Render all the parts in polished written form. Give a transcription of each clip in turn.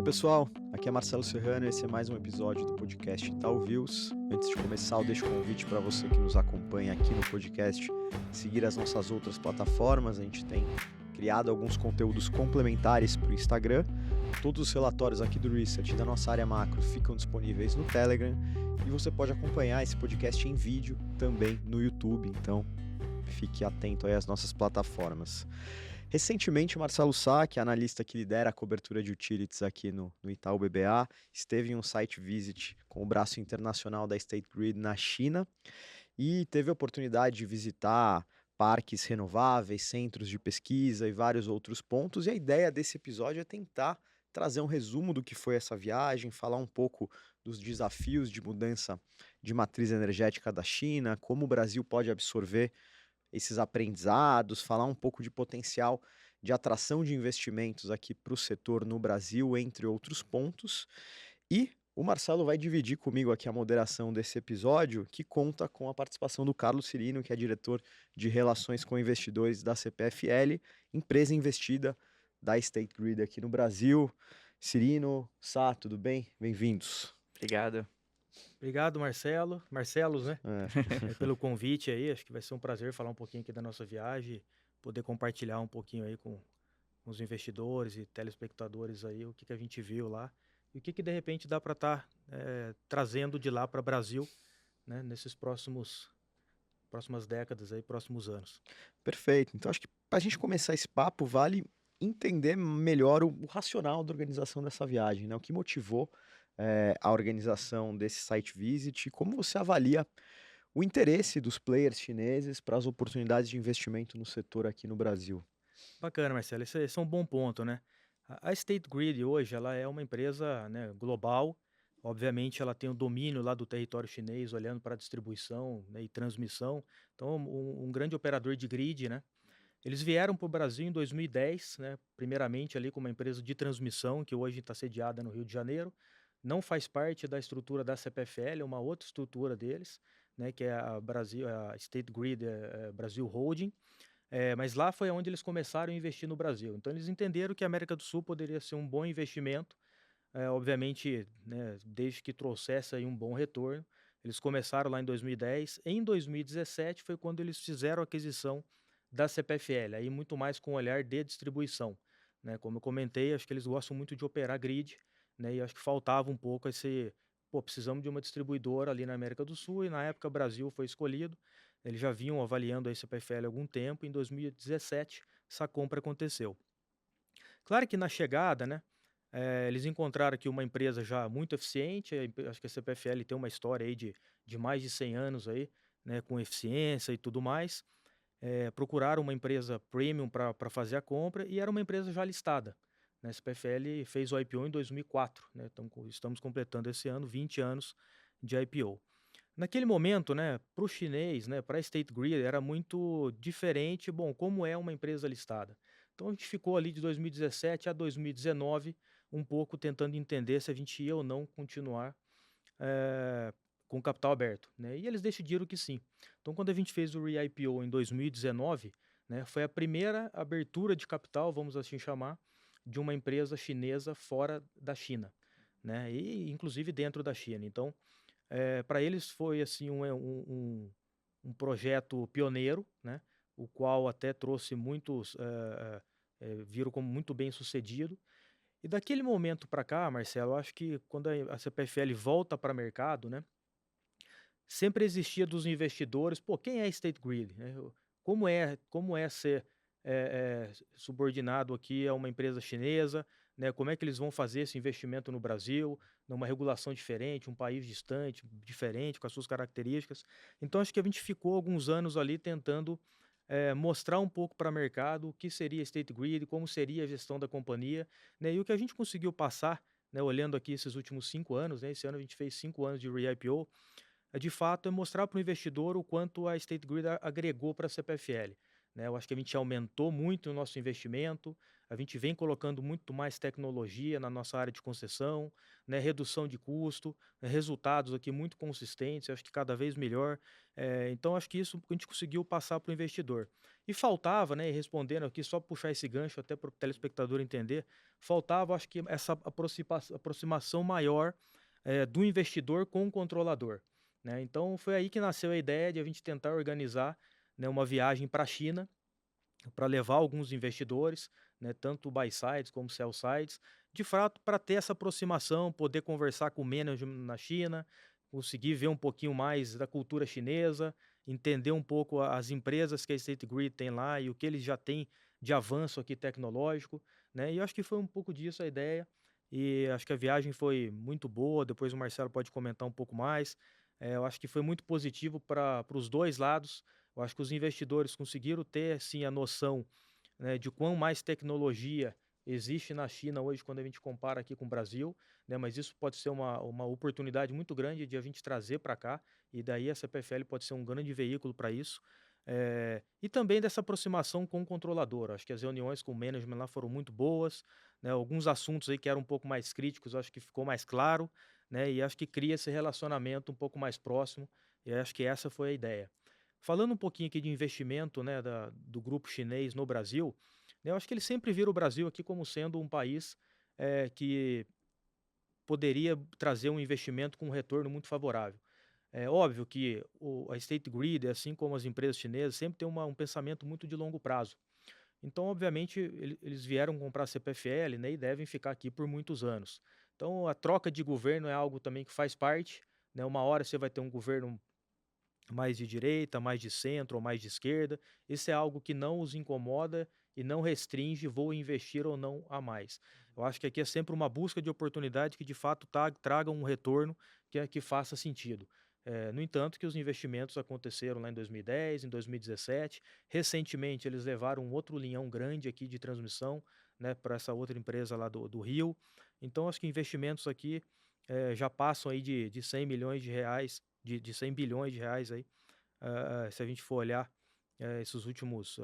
Pessoal, aqui é Marcelo Serrano e esse é mais um episódio do podcast Itaú Views. Antes de começar, eu deixo o convite para você que nos acompanha aqui no podcast seguir as nossas outras plataformas. A gente tem criado alguns conteúdos complementares para o Instagram. Todos os relatórios aqui do Research da nossa área macro ficam disponíveis no Telegram e você pode acompanhar esse podcast em vídeo também no YouTube, então fique atento aí às nossas plataformas. Recentemente, o Marcelo Sá, que é analista que lidera a cobertura de utilities aqui no Itaú BBA, esteve em um site visit com o braço internacional da State Grid na China e teve a oportunidade de visitar parques renováveis, centros de pesquisa e vários outros pontos. E a ideia desse episódio é tentar trazer um resumo do que foi essa viagem, falar um pouco dos desafios de mudança de matriz energética da China, como o Brasil pode absorver esses aprendizados, falar um pouco de potencial de atração de investimentos aqui para o setor no Brasil, entre outros pontos. E o Marcelo vai dividir comigo aqui a moderação desse episódio, que conta com a participação do Carlos Cirino, que é diretor de Relações com Investidores da CPFL, empresa investida da State Grid aqui no Brasil. Cirino, Sá, tudo bem? Bem-vindos. Obrigado. Obrigado, Marcelo. Marcelos, né? É. Pelo convite aí. Acho que vai ser um prazer falar um pouquinho aqui da nossa viagem, poder compartilhar um pouquinho aí com os investidores e telespectadores aí o que a gente viu lá e o que de repente dá para estar trazendo de lá para o Brasil, né, nesses próximas décadas aí, próximos anos. Perfeito. Então acho que para a gente começar esse papo vale entender melhor o racional da organização dessa viagem, né? O que motivou a organização desse site visit e como você avalia o interesse dos players chineses para as oportunidades de investimento no setor aqui no Brasil. Bacana, Marcelo. Esse é um bom ponto, né? A State Grid hoje ela é uma empresa, né, global. Obviamente, ela tem o domínio lá do território chinês, olhando para a distribuição, né, e transmissão. Então, um grande operador de grid, né? Eles vieram para o Brasil em 2010, né? Primeiramente ali com uma empresa de transmissão, que hoje está sediada no Rio de Janeiro. Não faz parte da estrutura da CPFL, é uma outra estrutura deles, né? Que é a State Grid Brasil Holding. Mas lá foi onde eles começaram a investir no Brasil. Então eles entenderam que a América do Sul poderia ser um bom investimento, obviamente, né, desde que trouxesse aí um bom retorno. Eles começaram lá em 2010. Em 2017 foi quando eles fizeram a aquisição da CPFL, aí muito mais com o olhar de distribuição, né? Como eu comentei, acho que eles gostam muito de operar grid, né? E acho que faltava um pouco precisamos de uma distribuidora ali na América do Sul, e na época o Brasil foi escolhido. Eles já vinham avaliando a CPFL há algum tempo. Em 2017 essa compra aconteceu. Claro que na chegada, né, eles encontraram aqui uma empresa já muito eficiente. Acho que a CPFL tem uma história aí de mais de 100 anos aí, né, com eficiência e tudo mais. Procuraram uma empresa premium para fazer a compra, e era uma empresa já listada, né? A CPFL fez o IPO em 2004, né? Então estamos completando esse ano 20 anos de IPO. Naquele momento, né, para o chinês, né, para a State Grid era muito diferente, bom, como é uma empresa listada. Então a gente ficou ali de 2017 a 2019 um pouco tentando entender se a gente ia ou não continuar com capital aberto, né? E eles decidiram que sim. Então quando a gente fez o re-IPO em 2019, né, foi a primeira abertura de capital, vamos assim chamar, de uma empresa chinesa fora da China, né? E inclusive dentro da China. Então para eles foi assim um projeto pioneiro, né? O qual até trouxe muitos, viram como muito bem sucedido. E daquele momento para cá, Marcelo, eu acho que quando a CPFL volta para mercado, né? Sempre existia dos investidores, pô, quem é State Grid, né? Como é ser subordinado aqui a uma empresa chinesa, né? Como é que eles vão fazer esse investimento no Brasil, numa regulação diferente, um país distante, diferente, com as suas características. Então acho que a gente ficou alguns anos ali tentando mostrar um pouco para o mercado o que seria State Grid, como seria a gestão da companhia, né? E o que a gente conseguiu passar, né, olhando aqui esses últimos 5 anos, né? Esse ano a gente fez 5 anos de re-IPO. De fato, é mostrar para o investidor o quanto a State Grid agregou para a CPFL. né? Eu acho que a gente aumentou muito o nosso investimento, a gente vem colocando muito mais tecnologia na nossa área de concessão, né? Redução de custo, resultados aqui muito consistentes, eu acho que cada vez melhor. Então, acho que isso a gente conseguiu passar para o investidor. E faltava, né, e respondendo aqui, só puxar esse gancho até para o telespectador entender, faltava, acho que, essa aproximação maior do investidor com o controlador, né? Então, foi aí que nasceu a ideia de a gente tentar organizar, né, uma viagem para a China, para levar alguns investidores, né, tanto buy sides como sell sides, de fato para ter essa aproximação, poder conversar com o manager na China, conseguir ver um pouquinho mais da cultura chinesa, entender um pouco as empresas que a State Grid tem lá e o que eles já têm de avanço aqui tecnológico, né? E eu acho que foi um pouco disso a ideia. E acho que a viagem foi muito boa. Depois o Marcelo pode comentar um pouco mais. Eu acho que foi muito positivo para os dois lados. Eu acho que os investidores conseguiram ter, sim, a noção, né, de quão mais tecnologia existe na China hoje quando a gente compara aqui com o Brasil, né, mas isso pode ser uma oportunidade muito grande de a gente trazer para cá, e daí a CPFL pode ser um grande veículo para isso. E também dessa aproximação com o controlador. Acho que as reuniões com o management lá foram muito boas, né, alguns assuntos aí que eram um pouco mais críticos, acho que ficou mais claro, né, e acho que cria esse relacionamento um pouco mais próximo, e acho que essa foi a ideia. Falando um pouquinho aqui de investimento, né, do grupo chinês no Brasil, né, eu acho que eles sempre viram o Brasil aqui como sendo um país que poderia trazer um investimento com um retorno muito favorável. É óbvio que a State Grid, assim como as empresas chinesas, sempre tem um pensamento muito de longo prazo. Então, obviamente, eles vieram comprar a CPFL, né, e devem ficar aqui por muitos anos. Então, a troca de governo é algo também que faz parte, né? Uma hora você vai ter um governo mais de direita, mais de centro ou mais de esquerda. Isso é algo que não os incomoda e não restringe vou investir ou não a mais. Eu acho que aqui é sempre uma busca de oportunidade que de fato traga um retorno que faça sentido. No entanto, que os investimentos aconteceram lá em 2010, em 2017. Recentemente, eles levaram um outro linhão grande aqui de transmissão, né, para essa outra empresa lá do Rio. Então, acho que investimentos aqui já passam aí de 100 milhões de reais, de 100 bilhões de reais aí, se a gente for olhar esses últimos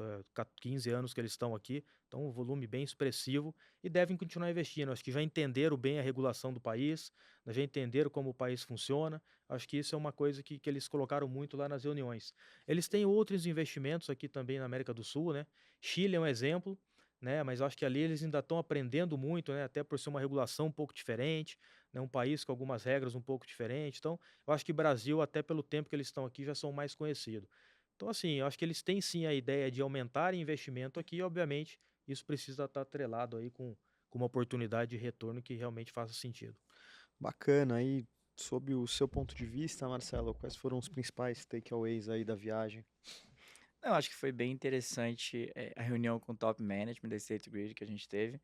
15 anos que eles estão aqui, então um volume bem expressivo e devem continuar investindo. Acho que já entenderam bem a regulação do país, né, já entenderam como o país funciona. Acho que isso é uma coisa que eles colocaram muito lá nas reuniões. Eles têm outros investimentos aqui também na América do Sul, né? Chile é um exemplo, né? Mas eu acho que ali eles ainda estão aprendendo muito, né? Até por ser uma regulação um pouco diferente, né? Um país com algumas regras um pouco diferentes. Então, eu acho que Brasil, até pelo tempo que eles estão aqui, já são mais conhecidos. Então, assim, eu acho que eles têm sim a ideia de aumentar investimento aqui, e, obviamente, isso precisa estar atrelado aí com uma oportunidade de retorno que realmente faça sentido. Bacana. Aí, sob o seu ponto de vista, Marcelo, quais foram os principais takeaways aí da viagem? Eu acho que foi bem interessante a reunião com o top management da State Grid que a gente teve.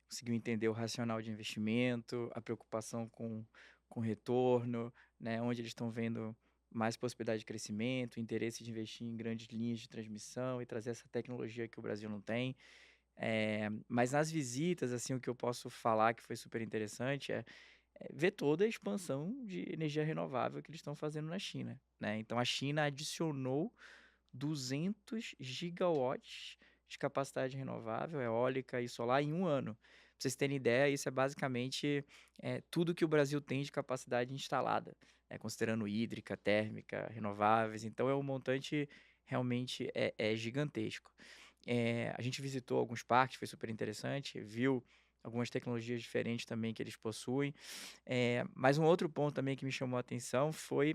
Conseguiu entender o racional de investimento, a preocupação com retorno, né, onde eles estão vendo mais possibilidade de crescimento, interesse de investir em grandes linhas de transmissão e trazer essa tecnologia que o Brasil não tem. Mas nas visitas, assim, o que eu posso falar que foi super interessante é ver toda a expansão de energia renovável que eles estão fazendo na China, né? Então a China adicionou 200 gigawatts de capacidade renovável, eólica e solar em um ano. Pra vocês terem ideia, isso é basicamente tudo que o Brasil tem de capacidade instalada, né, considerando hídrica, térmica, renováveis. Então é um montante realmente gigantesco. A gente visitou alguns parques, foi super interessante, viu algumas tecnologias diferentes também que eles possuem. Mas um outro ponto também que me chamou a atenção foi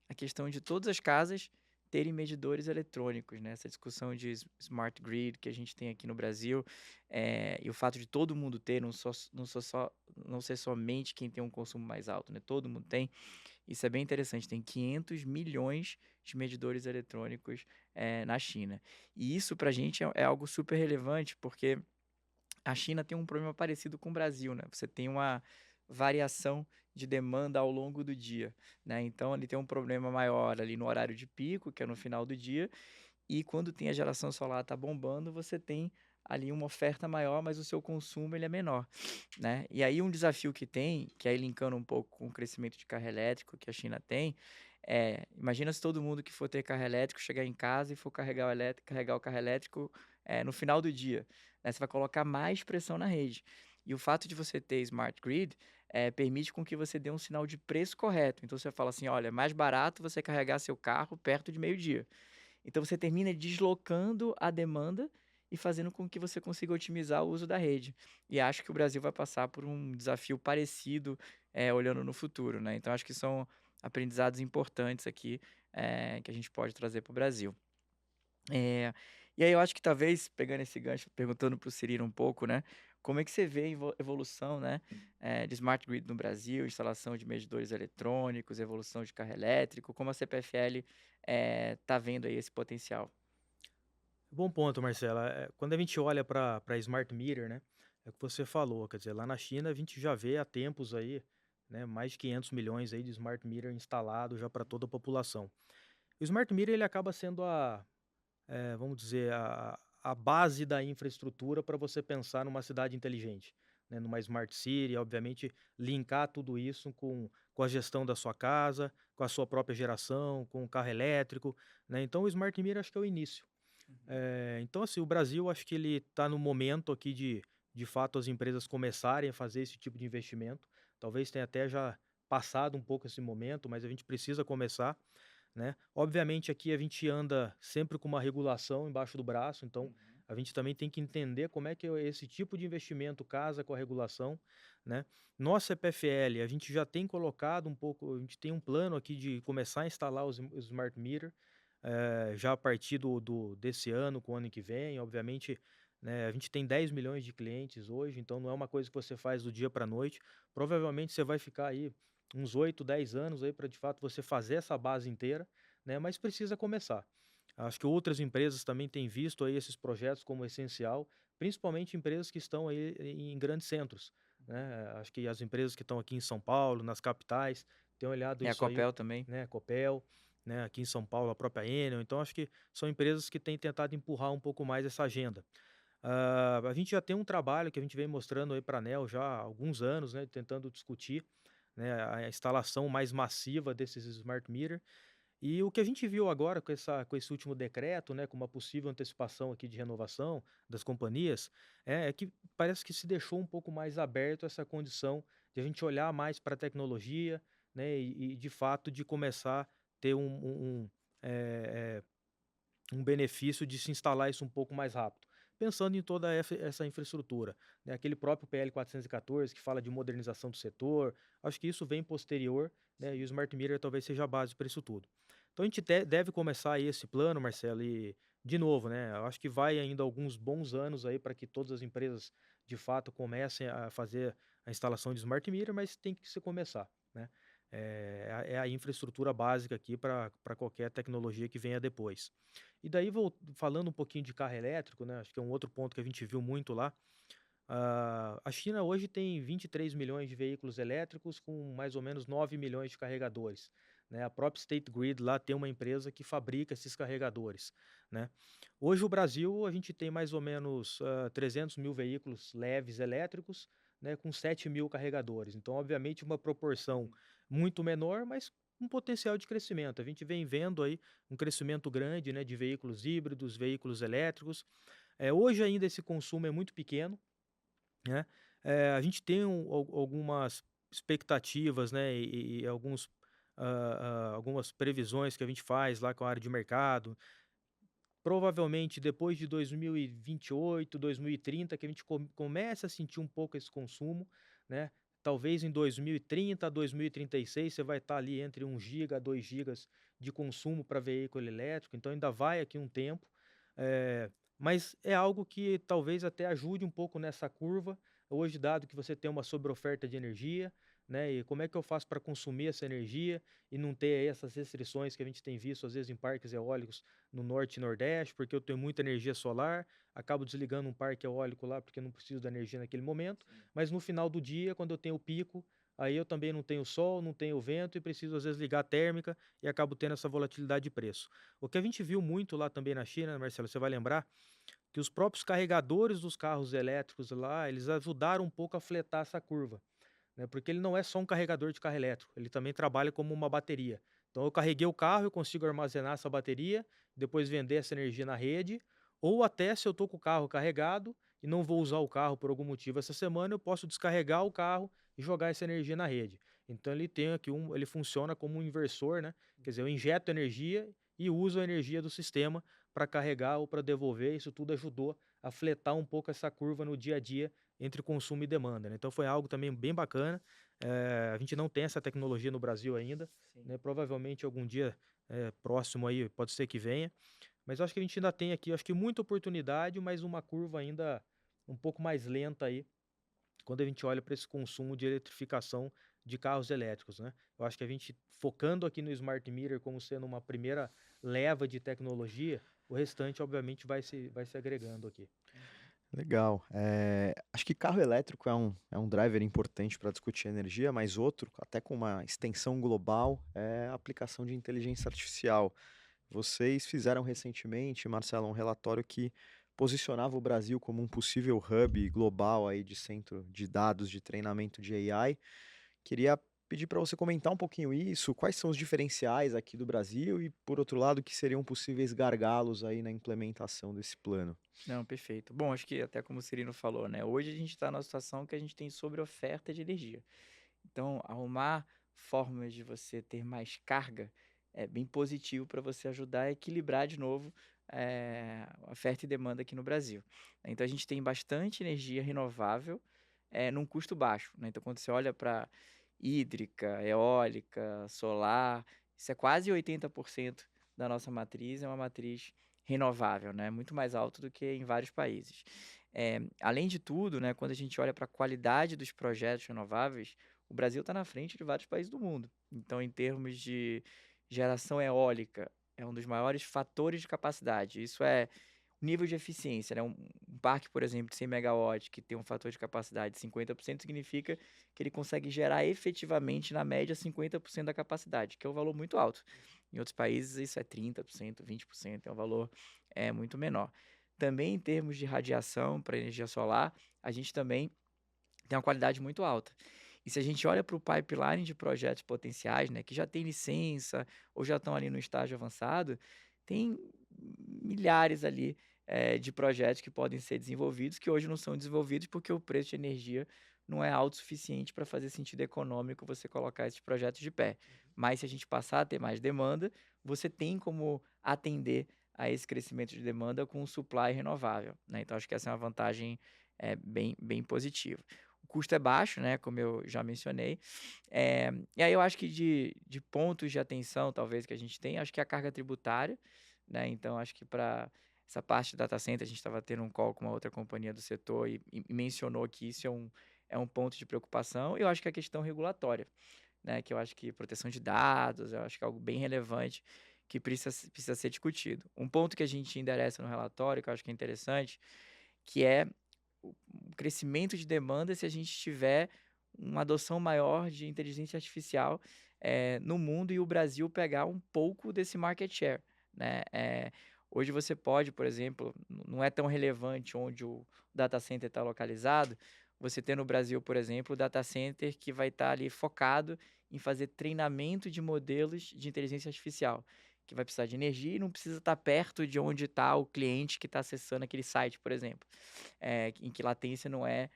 a questão de todas as casas terem medidores eletrônicos, né? Essa discussão de smart grid que a gente tem aqui no Brasil, e o fato de todo mundo ter, não ser somente quem tem um consumo mais alto, né? Todo mundo tem. Isso é bem interessante. Tem 500 milhões de medidores eletrônicos na China. E isso para a gente é algo super relevante, porque a China tem um problema parecido com o Brasil, né? Você tem uma variação de demanda ao longo do dia, né? Então, ele tem um problema maior ali no horário de pico, que é no final do dia, e quando tem a geração solar tá bombando, você tem ali uma oferta maior, mas o seu consumo ele é menor, né? E aí um desafio que tem, que aí linkando um pouco com o crescimento de carro elétrico que a China tem, Imagina se todo mundo que for ter carro elétrico chegar em casa e for carregar o carro elétrico no final do dia, né? Você vai colocar mais pressão na rede. E o fato de você ter smart grid permite com que você dê um sinal de preço correto. Então você fala assim, olha, é mais barato você carregar seu carro perto de meio-dia. Então você termina deslocando a demanda e fazendo com que você consiga otimizar o uso da rede. E acho que o Brasil vai passar por um desafio parecido, olhando no futuro, né? Então acho que são aprendizados importantes aqui, que a gente pode trazer para o Brasil. E aí eu acho que talvez, pegando esse gancho, perguntando para o Cirilo um pouco, né? Como é que você vê a evolução, né, de smart grid no Brasil, instalação de medidores eletrônicos, evolução de carro elétrico, como a CPFL tá vendo aí esse potencial? Bom ponto, Marcela. Quando a gente olha para smart meter, né, é o que você falou, quer dizer, lá na China a gente já vê há tempos aí, né, mais de 500 milhões aí de smart meter instalado já para toda a população. O smart meter ele acaba sendo vamos dizer, a base da infraestrutura para você pensar numa cidade inteligente, né, numa smart city, obviamente linkar tudo isso com a gestão da sua casa, com a sua própria geração, com o carro elétrico, né? Então o smart meter acho que é o início. Uhum. Então, assim, o Brasil acho que ele está no momento aqui de fato, as empresas começarem a fazer esse tipo de investimento. Talvez tenha até já passado um pouco esse momento, mas a gente precisa começar, né? Obviamente aqui a gente anda sempre com uma regulação embaixo do braço, então Uhum. a gente também tem que entender como é que esse tipo de investimento casa com a regulação, né? Nossa EPFL, a gente já tem colocado um pouco, a gente tem um plano aqui de começar a instalar os smart meter, já a partir desse ano, com o ano que vem, obviamente, né, a gente tem 10 milhões de clientes hoje, então não é uma coisa que você faz do dia para a noite. Provavelmente você vai ficar aí uns 8, 10 anos aí para de fato você fazer essa base inteira, né, mas precisa começar. Acho que outras empresas também têm visto aí esses projetos como essencial, principalmente empresas que estão aí em grandes centros, né? Acho que as empresas que estão aqui em São Paulo, nas capitais, têm olhado E a isso aí, Copel também. né? Copel, né, aqui em São Paulo, a própria Enel. Então, acho que são empresas que têm tentado empurrar um pouco mais essa agenda. A gente já tem um trabalho que a gente vem mostrando aí para a ANEEL já há alguns anos, né, tentando discutir, né, a instalação mais massiva desses smart meter. E o que a gente viu agora com esse último decreto, né, com uma possível antecipação aqui de renovação das companhias, é que parece que se deixou um pouco mais aberto essa condição de a gente olhar mais para a tecnologia, né, e de fato de começar a ter eh, um benefício de se instalar isso um pouco mais rápido. Pensando em toda essa infraestrutura, né? Aquele próprio PL 414 que fala de modernização do setor, acho que isso vem posterior, né? E o Smart Meter talvez seja a base para isso tudo. Então a gente deve começar aí esse plano, Marcelo, e de novo, né? Eu acho que vai ainda alguns bons anos aí para que todas as empresas de fato comecem a fazer a instalação de Smart Meter, mas tem que se começar, né? É a infraestrutura básica aqui para qualquer tecnologia que venha depois. E daí, falando um pouquinho de carro elétrico, né, acho que é um outro ponto que a gente viu muito lá. A China hoje tem 23 milhões de veículos elétricos com mais ou menos 9 milhões de carregadores, né? A própria State Grid lá tem uma empresa que fabrica esses carregadores, né? Hoje o Brasil a gente tem mais ou menos 300 mil veículos leves elétricos, né, com 7 mil carregadores. Então, obviamente, uma proporção muito menor, mas um potencial de crescimento. A gente vem vendo aí um crescimento grande, né, de veículos híbridos, veículos elétricos. Hoje ainda esse consumo é muito pequeno, né? A gente tem algumas expectativas, né, e algumas previsões que a gente faz lá com a área de mercado. Provavelmente depois de 2028, 2030, que a gente começa a sentir um pouco esse consumo, né? Talvez em 2030, 2036, você vai estar ali entre 1 GB a 2 GB de consumo para veículo elétrico, então ainda vai aqui um tempo, mas é algo que talvez até ajude um pouco nessa curva. Hoje, dado que você tem uma sobreoferta de energia, né? E como é que eu faço para consumir essa energia e não ter aí essas restrições que a gente tem visto às vezes em parques eólicos no norte e nordeste, porque eu tenho muita energia solar, acabo desligando um parque eólico lá porque eu não preciso da energia naquele momento, Sim. mas no final do dia, quando eu tenho o pico, aí eu também não tenho sol, não tenho vento e preciso às vezes ligar a térmica e acabo tendo essa volatilidade de preço. O que a gente viu muito lá também na China, né, Marcelo, você vai lembrar que os próprios carregadores dos carros elétricos lá, eles ajudaram um pouco a fletar essa curva, né? Porque ele não é só um carregador de carro elétrico, ele também trabalha como uma bateria. Então eu carreguei o carro, eu consigo armazenar essa bateria, depois vender essa energia na rede, ou até se eu estou com o carro carregado e não vou usar o carro por algum motivo essa semana, eu posso descarregar o carro e jogar essa energia na rede. Então ele tem aqui ele funciona como um inversor, né? Quer dizer, eu injeto energia e uso a energia do sistema para carregar ou para devolver. Isso tudo ajudou a fletar um pouco essa curva no dia a dia entre consumo e demanda, né? Então foi algo também bem bacana. A gente não tem essa tecnologia no Brasil ainda, Sim. né? Provavelmente algum dia próximo aí pode ser que venha, mas eu acho que a gente ainda tem aqui, acho que muita oportunidade, mas uma curva ainda um pouco mais lenta aí quando a gente olha para esse consumo de eletrificação de carros elétricos, né? Eu acho que a gente focando aqui no smart meter como sendo uma primeira leva de tecnologia, o restante obviamente vai se agregando aqui. Legal. Acho que carro elétrico é um driver importante para discutir energia, mas outro, até com uma extensão global, é a aplicação de inteligência artificial. Vocês fizeram recentemente, Marcelo, um relatório que posicionava o Brasil como um possível hub global aí de centro de dados de treinamento de AI. Queria pedir para você comentar um pouquinho isso, quais são os diferenciais aqui do Brasil e, por outro lado, que seriam possíveis gargalos aí na implementação desse plano. Não, perfeito. Bom, acho que até como o Cirino falou, né? Hoje a gente está numa situação que a gente tem sobre-oferta de energia. Então, arrumar formas de você ter mais carga é bem positivo para você ajudar a equilibrar de novo oferta e demanda aqui no Brasil. Então, a gente tem bastante energia renovável num custo baixo, né? Então, quando você olha para hídrica, eólica, solar, isso é quase 80% da nossa matriz, é uma matriz renovável, né? Muito mais alto do que em vários países. Além de tudo, né, quando a gente olha para a qualidade dos projetos renováveis, o Brasil está na frente de vários países do mundo. Então, em termos de geração eólica, é um dos maiores fatores de capacidade. Isso é o nível de eficiência, né? Um parque, por exemplo, de 100 megawatts, que tem um fator de capacidade de 50%, significa que ele consegue gerar efetivamente, na média, 50% da capacidade, que é um valor muito alto. Em outros países, isso é 30%, 20%, é um valor muito menor. Também, em termos de radiação para energia solar, a gente também tem uma qualidade muito alta. E se a gente olha para o pipeline de projetos potenciais, né, que já tem licença ou já estão ali no estágio avançado, tem milhares ali de projetos que podem ser desenvolvidos, que hoje não são desenvolvidos porque o preço de energia não é alto o suficiente para fazer sentido econômico você colocar esses projetos de pé. Mas se a gente passar a ter mais demanda, você tem como atender a esse crescimento de demanda com um supply renovável, né? Então, acho que essa é uma vantagem bem positiva. O custo é baixo, né? Como eu já mencionei. E aí eu acho que de pontos de atenção, talvez, que a gente tem, acho que é a carga tributária, né? Então, acho que para essa parte de data center, a gente estava tendo um call com uma outra companhia do setor e mencionou que isso é um ponto de preocupação. Eu acho que a questão regulatória, né? Que eu acho que proteção de dados, eu acho que é algo bem relevante que precisa ser discutido. Um ponto que a gente endereça no relatório, que eu acho que é interessante, que é o crescimento de demanda se a gente tiver uma adoção maior de inteligência artificial no mundo e o Brasil pegar um pouco desse market share, né? Hoje você pode, por exemplo, não é tão relevante onde o data center está localizado, você tem no Brasil, por exemplo, o data center que vai estar ali focado em fazer treinamento de modelos de inteligência artificial, que vai precisar de energia e não precisa estar perto de onde está o cliente que está acessando aquele site, por exemplo, em que latência não é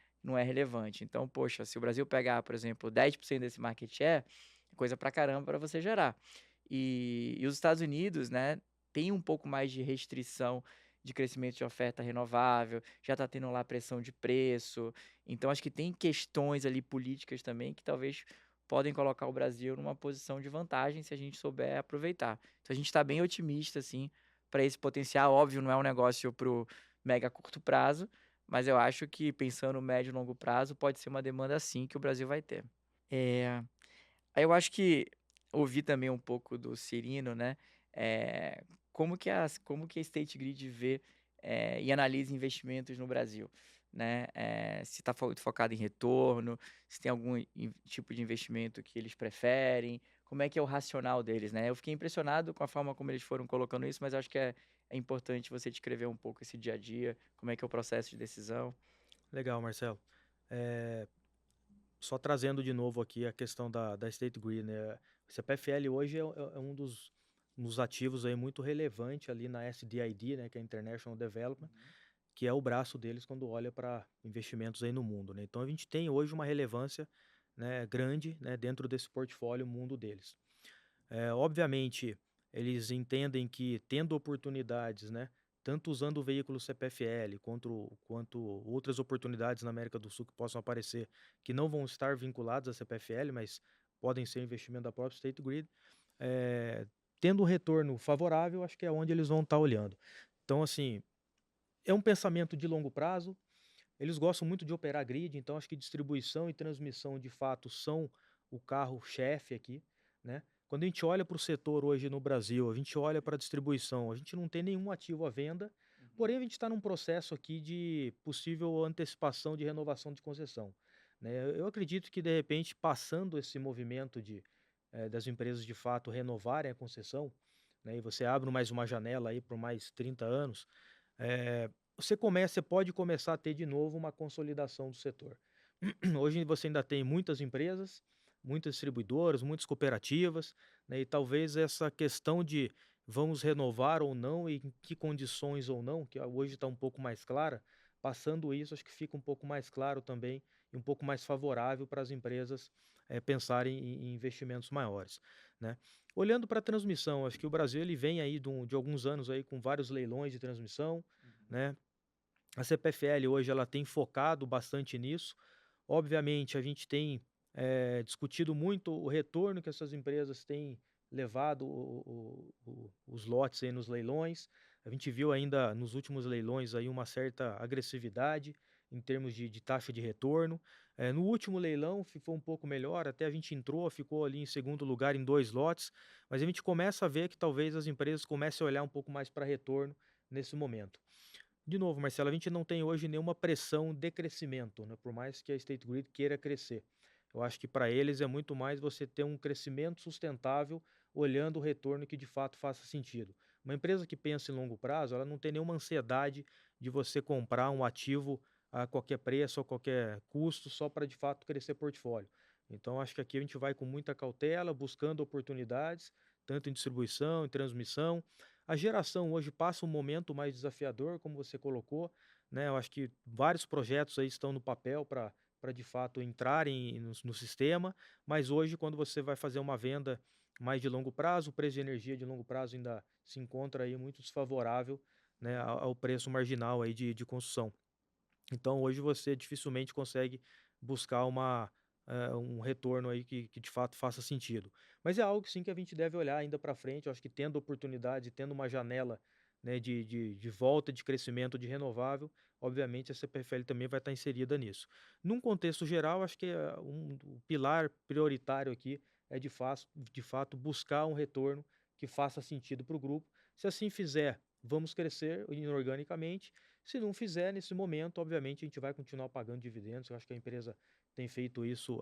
relevante. Então, poxa, se o Brasil pegar, por exemplo, 10% desse market share, é coisa pra caramba para você gerar. E os Estados Unidos, né, tem um pouco mais de restrição de crescimento de oferta renovável, já está tendo lá pressão de preço. Então, acho que tem questões ali políticas também que talvez podem colocar o Brasil numa posição de vantagem se a gente souber aproveitar. Então, a gente está bem otimista, assim, para esse potencial. Óbvio, não é um negócio pro mega curto prazo, mas eu acho que pensando no médio e longo prazo, pode ser uma demanda sim que o Brasil vai ter. Eh, Aí eu acho que ouvi também um pouco do Cirino, né? Como que a State Grid vê e analisa investimentos no Brasil, né? Se está focado em retorno, se tem algum tipo de investimento que eles preferem, como é que é o racional deles, né? Eu fiquei impressionado com a forma como eles foram colocando isso, mas acho que é importante você descrever um pouco esse dia a dia, como é que é o processo de decisão. Legal, Marcelo. Eh, Só trazendo de novo aqui a questão da State Grid, né? CPFL hoje é um dos ativos aí muito relevante ali na SDID, né, que é International Development, que é o braço deles quando olha para investimentos aí no mundo, né? Então a gente tem hoje uma relevância, né, grande, né, dentro desse portfólio mundo deles. Obviamente, eles entendem que tendo oportunidades, né, tanto usando o veículo CPFL quanto outras oportunidades na América do Sul que possam aparecer, que não vão estar vinculadas à CPFL, mas podem ser investimento da própria State Grid, eh, tendo um retorno favorável, acho que é onde eles vão estar olhando. Então, assim, é um pensamento de longo prazo. Eles gostam muito de operar grid, então acho que distribuição e transmissão de fato são o carro-chefe aqui, né? Quando a gente olha para o setor hoje no Brasil, a gente olha para a distribuição, a gente não tem nenhum ativo à venda, porém a gente está num processo aqui de possível antecipação de renovação de concessão, né? Eu acredito que de repente passando esse movimento das empresas de fato renovarem a concessão, né? E você abre mais uma janela aí por mais 30 anos, eh, você pode começar a ter de novo uma consolidação do setor. Hoje você ainda tem muitas empresas, muitas distribuidoras, muitas cooperativas, né, e talvez essa questão de vamos renovar ou não e em que condições ou não, que hoje está um pouco mais clara, passando isso, acho que fica um pouco mais claro também e um pouco mais favorável para as empresas pensarem em investimentos maiores, né? Olhando para a transmissão, acho que o Brasil ele vem aí de alguns anos aí com vários leilões de transmissão, né? A CPFL hoje ela tem focado bastante nisso. Obviamente, a gente tem discutido muito o retorno que essas empresas têm levado os lotes aí nos leilões. A gente viu ainda nos últimos leilões aí uma certa agressividade em termos de taxa de retorno. No último leilão ficou um pouco melhor, até a gente entrou, ficou ali em segundo lugar em 2 lotes, mas a gente começa a ver que talvez as empresas comecem a olhar um pouco mais para retorno nesse momento. De novo, Marcelo, a gente não tem hoje nenhuma pressão de crescimento, né? Por mais que a State Grid queira crescer. Eu acho que para eles é muito mais você ter um crescimento sustentável, olhando o retorno que de fato faça sentido. Uma empresa que pensa em longo prazo, ela não tem nenhuma ansiedade de você comprar um ativo a qualquer preço, a qualquer custo, só para de fato crescer portfólio. Então, acho que aqui a gente vai com muita cautela, buscando oportunidades, tanto em distribuição, em transmissão. A geração hoje passa um momento mais desafiador, como você colocou, né? Eu acho que vários projetos aí estão no papel para de fato entrarem no sistema, mas hoje, quando você vai fazer uma venda mais de longo prazo, o preço de energia de longo prazo ainda se encontra aí muito desfavorável, né, ao preço marginal aí de construção. Então, hoje você dificilmente consegue buscar um retorno aí que de fato faça sentido. Mas é algo sim que a gente deve olhar ainda para frente. Eu acho que tendo oportunidade, tendo uma janela, né, de volta de crescimento de renovável, obviamente a CPFL também vai estar inserida nisso. Num contexto geral, acho que o pilar prioritário aqui é de fato buscar um retorno que faça sentido para o grupo. Se assim fizer, vamos crescer inorganicamente. Se não fizer nesse momento, obviamente a gente vai continuar pagando dividendos. Eu acho que a empresa tem feito isso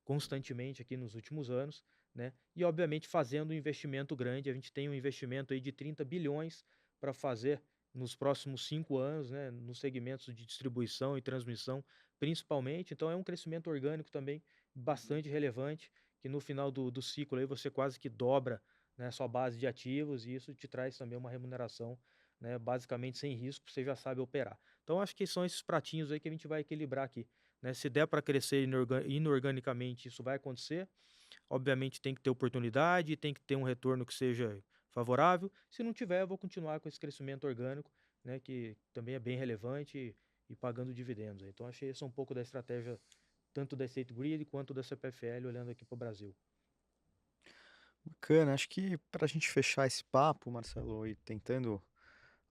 constantemente aqui nos últimos anos, né? E obviamente fazendo um investimento grande. A gente tem um investimento aí de 30 bilhões para fazer nos próximos 5 anos, né? Nos segmentos de distribuição e transmissão, principalmente. Então é um crescimento orgânico também bastante relevante, que no final do ciclo aí você quase que dobra, né, a sua base de ativos e isso te traz também uma remuneração, né, basicamente sem risco, você já sabe operar. Então, acho que são esses pratinhos aí que a gente vai equilibrar aqui, né? Se der para crescer inorganicamente, isso vai acontecer. Obviamente, tem que ter oportunidade, tem que ter um retorno que seja favorável. Se não tiver, eu vou continuar com esse crescimento orgânico, né, que também é bem relevante e pagando dividendos. Então, achei esse um pouco da estratégia tanto da State Grid quanto da CPFL, olhando aqui para o Brasil. Bacana, acho que para a gente fechar esse papo, Marcelo, e tentando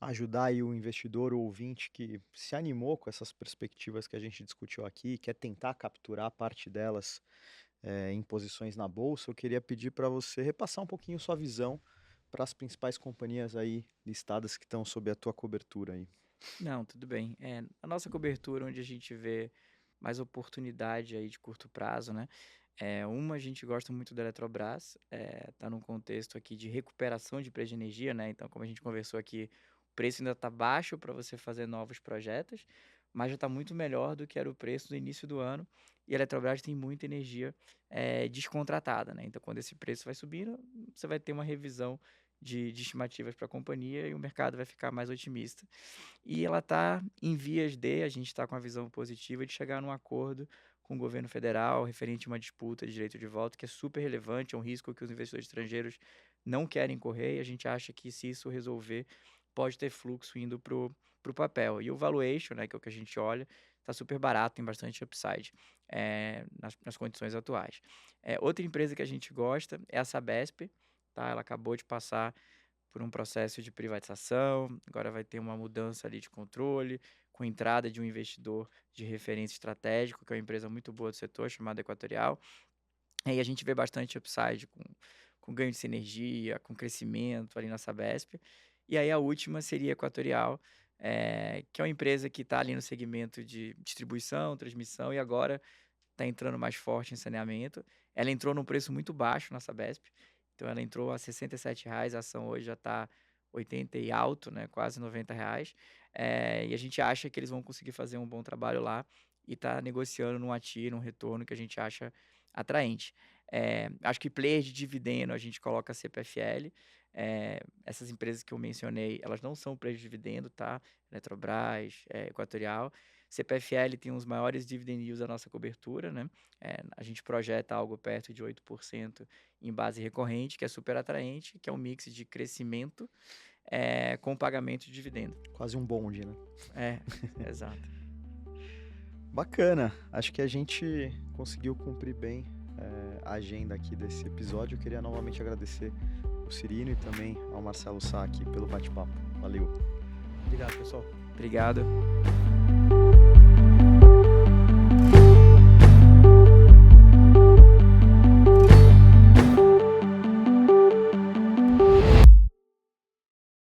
ajudar aí o investidor ou ouvinte que se animou com essas perspectivas que a gente discutiu aqui, quer tentar capturar parte delas em posições na bolsa, eu queria pedir para você repassar um pouquinho sua visão para as principais companhias aí listadas que estão sob a tua cobertura aí. Não, tudo bem. A nossa cobertura, onde a gente vê mais oportunidade aí de curto prazo, né? Uma, a gente gosta muito da Eletrobras, tá num contexto aqui de recuperação de preço de energia, né? Então, como a gente conversou aqui, o preço ainda está baixo para você fazer novos projetos, mas já está muito melhor do que era o preço no início do ano. E a Eletrobras tem muita energia descontratada, né? Então, quando esse preço vai subindo, você vai ter uma revisão de estimativas para a companhia e o mercado vai ficar mais otimista. E ela está em vias de, a gente está com a visão positiva de chegar num acordo com o governo federal referente a uma disputa de direito de voto, que é super relevante, é um risco que os investidores estrangeiros não querem correr, e a gente acha que se isso resolver, pode ter fluxo indo para o papel. E o valuation, né, que é o que a gente olha, está super barato, tem bastante upside nas condições atuais. Outra empresa que a gente gosta é a Sabesp, tá? Ela acabou de passar por um processo de privatização, agora vai ter uma mudança ali de controle, com entrada de um investidor de referência estratégico, que é uma empresa muito boa do setor, chamada Equatorial. E a gente vê bastante upside com ganho de sinergia, com crescimento ali na Sabesp. E aí a última seria a Equatorial, que é uma empresa que está ali no segmento de distribuição, transmissão, e agora está entrando mais forte em saneamento. Ela entrou num preço muito baixo na Sabesp, então ela entrou a R$ 67, a ação hoje já está 80 e alto, né, quase R$ 90. E a gente acha que eles vão conseguir fazer um bom trabalho lá e está negociando num ATI, num retorno que a gente acha atraente. Acho que player de dividendo a gente coloca a CPFL. Essas empresas que eu mencionei, elas não são players de dividendo, tá? Eletrobras, Equatorial. CPFL tem os maiores dividend yields da nossa cobertura, né? A gente projeta algo perto de 8% em base recorrente, que é super atraente, que é um mix de crescimento com pagamento de dividendo. Quase um bonde, né? Exato. Bacana, acho que a gente conseguiu cumprir bem a agenda aqui desse episódio. Eu queria novamente agradecer o Cirino e também ao Marcelo Sá aqui pelo bate-papo. Valeu. Obrigado, pessoal. Obrigado.